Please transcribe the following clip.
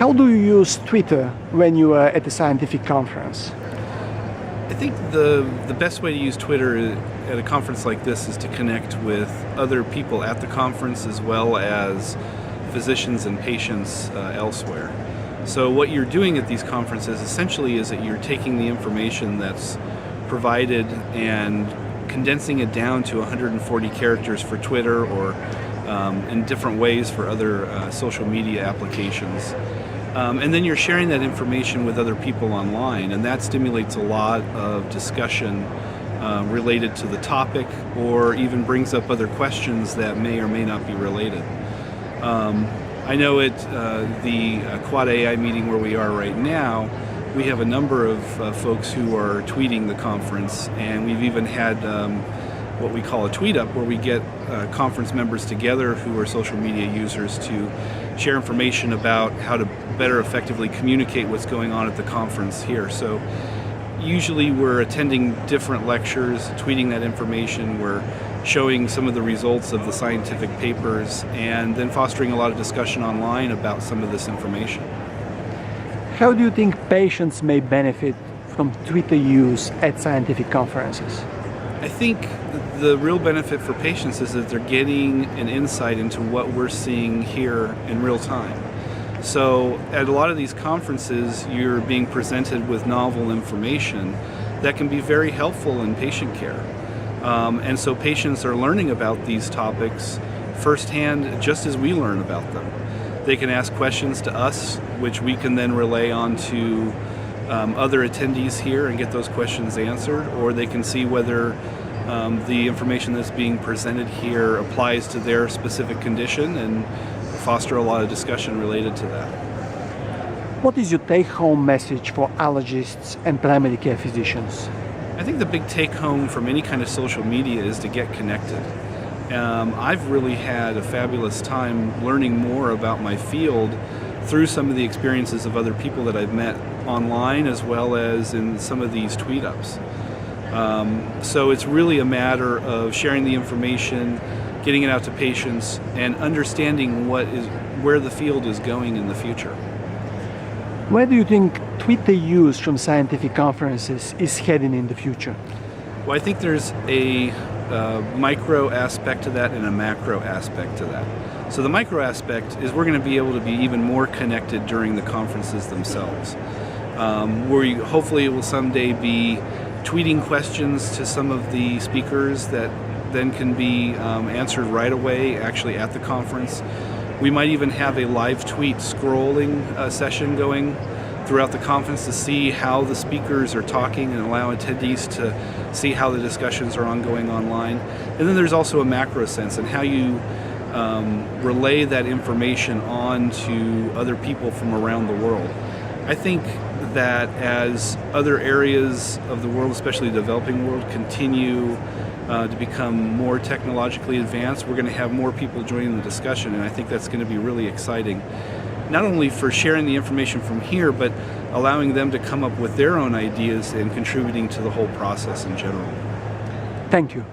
How do you use Twitter when you are at a scientific conference? I think the best way to use Twitter at a conference like this is to connect with other people at the conference as well as physicians and patients elsewhere. So what you're doing at these conferences essentially is that you're taking the information that's provided and condensing it down to 140 characters for Twitter or in different ways for other social media applications. And then you're sharing that information with other people online, and that stimulates a lot of discussion related to the topic, or even brings up other questions that may or may not be related. I know at the AAAAI meeting where we are right now, we have a number of folks who are tweeting the conference, and we've even had what we call a tweet up, where we get conference members together who are social media users to share information about how to better effectively communicate what's going on at the conference here. So usually we're attending different lectures, tweeting that information, we're showing some of the results of the scientific papers, and then fostering a lot of discussion online about some of this information. How do you think patients may benefit from Twitter use at scientific conferences? I think the real benefit for patients is that they're getting an insight into what we're seeing here in real time. So at a lot of these conferences, you're being presented with novel information that can be very helpful in patient care. And so patients are learning about these topics firsthand just as we learn about them. They can ask questions to us, which we can then relay on to other attendees here and get those questions answered, or they can see whether the information that's being presented here applies to their specific condition and foster a lot of discussion related to that. What is your take-home message for allergists and primary care physicians? I think the big take-home from any kind of social media is to get connected. I've really had a fabulous time learning more about my field through some of the experiences of other people that I've met online as well as in some of these tweet-ups. So it's really a matter of sharing the information, getting it out to patients, and understanding where the field is going in the future. Where do you think Twitter use from scientific conferences is heading in the future? Well, I think there's a micro aspect to that and a macro aspect to that. So the micro aspect is we're going to be able to be even more connected during the conferences themselves. Hopefully it will someday be tweeting questions to some of the speakers that then can be answered right away actually at the conference. We might even have a live tweet scrolling session going throughout the conference to see how the speakers are talking and allow attendees to see how the discussions are ongoing online. And then there's also a macro sense and how you relay that information on to other people from around the world. I think that as other areas of the world, especially the developing world, continue to become more technologically advanced, we're going to have more people joining the discussion, and I think that's going to be really exciting. Not only for sharing the information from here, but allowing them to come up with their own ideas and contributing to the whole process in general. Thank you.